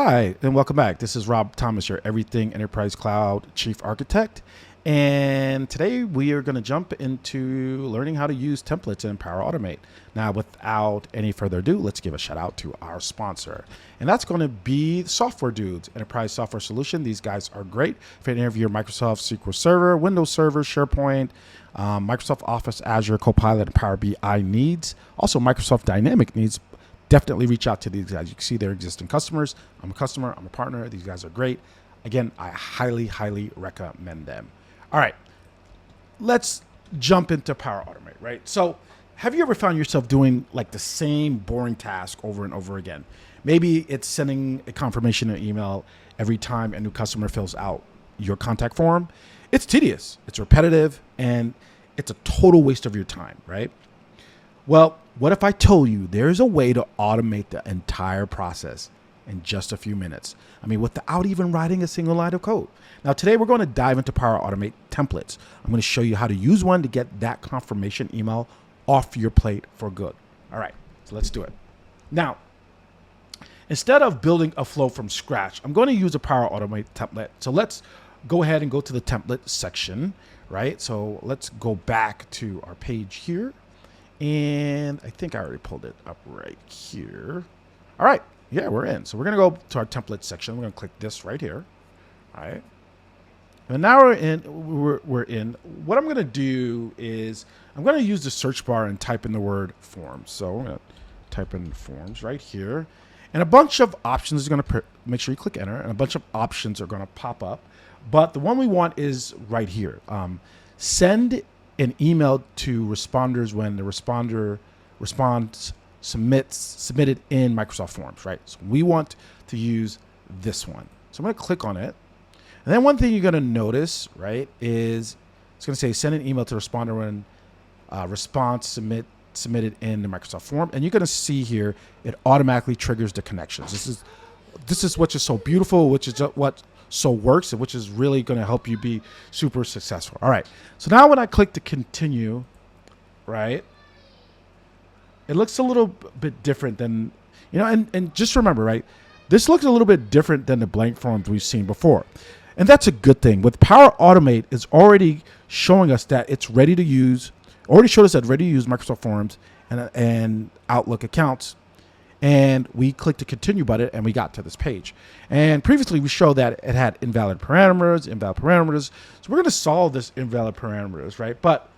Hi, and welcome back. This is Rob Thomas, your Everything Enterprise Cloud Chief Architect. And today we are going to jump into learning how to use templates in Power Automate. Now, without any further ado, let's give a shout out to our sponsor. And that's going to be Software Dudes, Enterprise Software Solution. These guys are great for any of your Microsoft SQL Server, Windows Server, SharePoint, Microsoft Office, Azure, Copilot, and Power BI needs. Also, Microsoft Dynamic needs. Definitely reach out to these guys. You can see they're existing customers. I'm a customer. I'm a partner. These guys are great. Again, I highly, highly recommend them. All right, let's jump into Power Automate, right? So have you ever found yourself doing like the same boring task over and over again? Maybe it's sending a confirmation or email every time a new customer fills out your contact form. It's tedious, it's repetitive, and it's a total waste of your time, right? Well, what if I told you there's a way to automate the entire process in just a few minutes? I mean, without even writing a single line of code. Now, today we're going to dive into Power Automate templates. I'm going to show you how to use one to get that confirmation email off your plate for good. All right, so let's do it. Now, instead of building a flow from scratch, I'm going to use a Power Automate template. So let's go ahead and go to the template section, right? So let's go back to our page here. And I think I already pulled it up right here. All right, yeah, we're in. So we're gonna go to our template section. We're gonna click this right here, all right? And now we're in. What I'm gonna do is I'm gonna use the search bar and type in the word forms. So I'm gonna type in forms right here. And a bunch of options is gonna, make sure you click enter, and a bunch of options are gonna pop up. But the one we want is right here. Send an email to responders when the responder response submitted in Microsoft Forms, right? So we want to use this one. So I'm going to click on it. And then one thing you're going to notice, right, is it's going to say send an email to responder when response submitted in the Microsoft Form. And you're going to see here, it automatically triggers the connections. This is what's just so beautiful, which is what so works, which is really going to help you be super successful. All right. So now when I click to continue, right, it looks a little bit different than, and just remember, right, this looks a little bit different than the blank forms we've seen before. And that's a good thing. With Power Automate, it's already showing us that it's ready to use, already showed us that ready to use Microsoft Forms and Outlook accounts. And we clicked the continue button and we got to this page. And previously we showed that it had invalid parameters. So we're going to solve this invalid parameters, right? But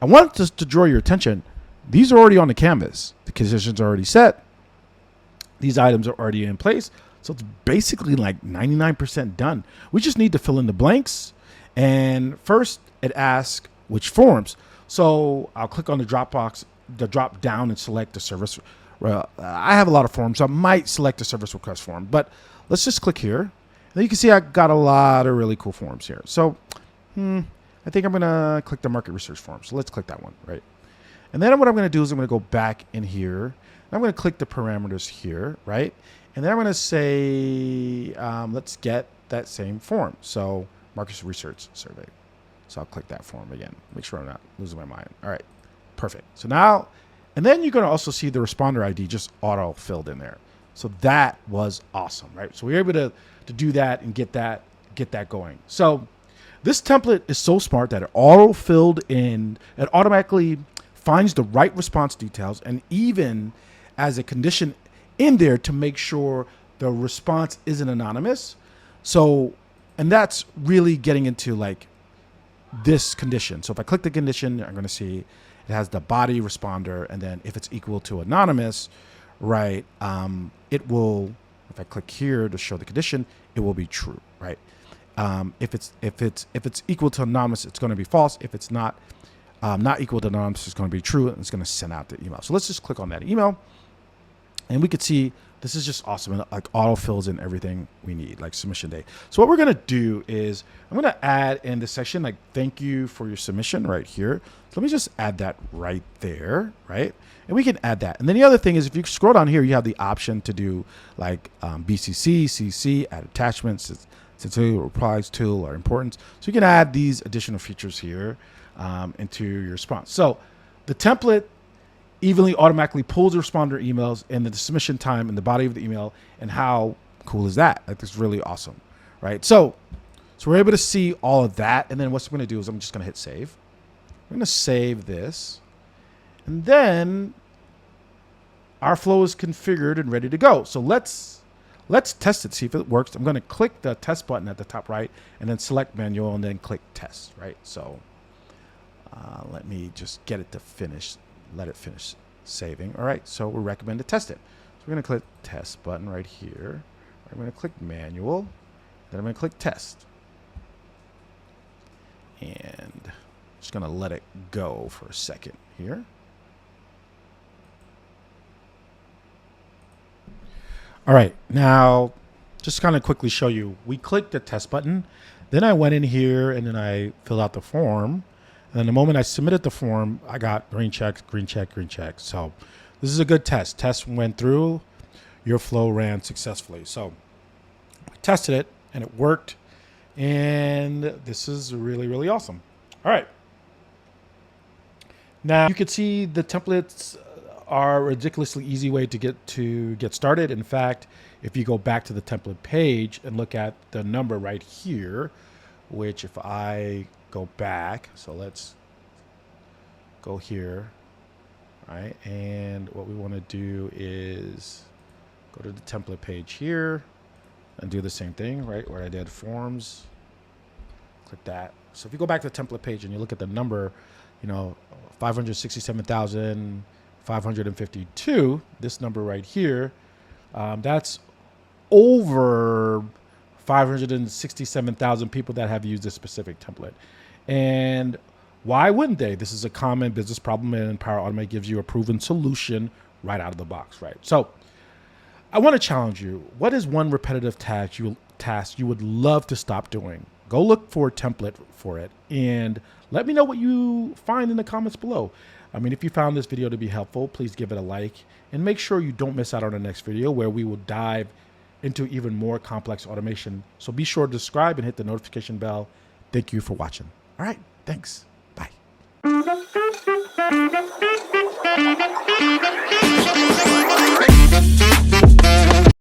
I want to draw your attention. These are already on the canvas. The conditions are already set. These items are already in place. So it's basically like 99% done. We just need to fill in the blanks. And first it asks which forms. So I'll click on the drop down and select the service. Well, I have a lot of forms, so I might select a service request form, but let's just click here. And then you can see I got a lot of really cool forms here. So I think I'm gonna click the market research form. So let's click that one, right? And then what I'm gonna do is I'm gonna go back in here. And I'm gonna click the parameters here, right? And then I'm gonna say, let's get that same form. So market research survey. So I'll click that form again. Make sure I'm not losing my mind. All right, perfect. So now, and then you're going to also see the responder ID just auto filled in there. So that was awesome, right? So we were able to do that and get that going. So this template is so smart that it auto filled in, it automatically finds the right response details and even as a condition in there to make sure the response isn't anonymous. So, and that's really getting into like this condition. So if I click the condition, I'm going to see it has the body responder, and then if it's equal to anonymous, right, it will, if I click here to show the condition, it will be true, right? If it's equal to anonymous, it's going to be false. If it's not equal to anonymous, it's going to be true, and it's going to send out the email. So let's just click on that email, and we could see this is just awesome. It like auto fills in everything we need, like submission date. So what we're going to do is I'm going to add in this section, like, thank you for your submission right here. So let me just add that right there, right? And we can add that. And then the other thing is if you scroll down here, you have the option to do like BCC, CC, add attachments, sensitivity, replies, tool, or importance. So you can add these additional features here into your response. So the template evenly automatically pulls the responder emails and the submission time and the body of the email and how cool is that? Like, it's really awesome, right? So we're able to see all of that. And then what I'm going to do is I'm just going to hit save. I'm going to save this. And then our flow is configured and ready to go. So let's test it, see if it works. I'm going to click the test button at the top right and then select manual and then click test, right? So let me just get it to finish, let it finish saving. All right, so we recommend to test it. So we're going to click test button right here. I'm going to click manual, then I'm going to click test. And just going to let it go for a second here. All right, now just kind of quickly show you, we clicked the test button, then I went in here and then I filled out the form. And then the moment I submitted the form, I got green check, green check, green check. So this is a good test. Test went through, your flow ran successfully. So we tested it and it worked. And this is really, really awesome. All right. Now you can see the templates are a ridiculously easy way to get started. In fact, if you go back to the template page and look at the number right here, which if I go back, so let's go here, right? And what we want to do is go to the template page here and do the same thing, right? Where I did forms, click that. So if you go back to the template page and you look at the number, 567,552, this number right here, that's over 567,000 people that have used this specific template. And why wouldn't they? This is a common business problem, and Power Automate gives you a proven solution right out of the box, right? So I want to challenge you. What is one repetitive task you would love to stop doing? Go look for a template for it and let me know what you find in the comments below. I mean, if you found this video to be helpful, please give it a like and make sure you don't miss out on the next video where we will dive into even more complex automation. So be sure to subscribe and hit the notification bell. Thank you for watching. All right, thanks. Bye.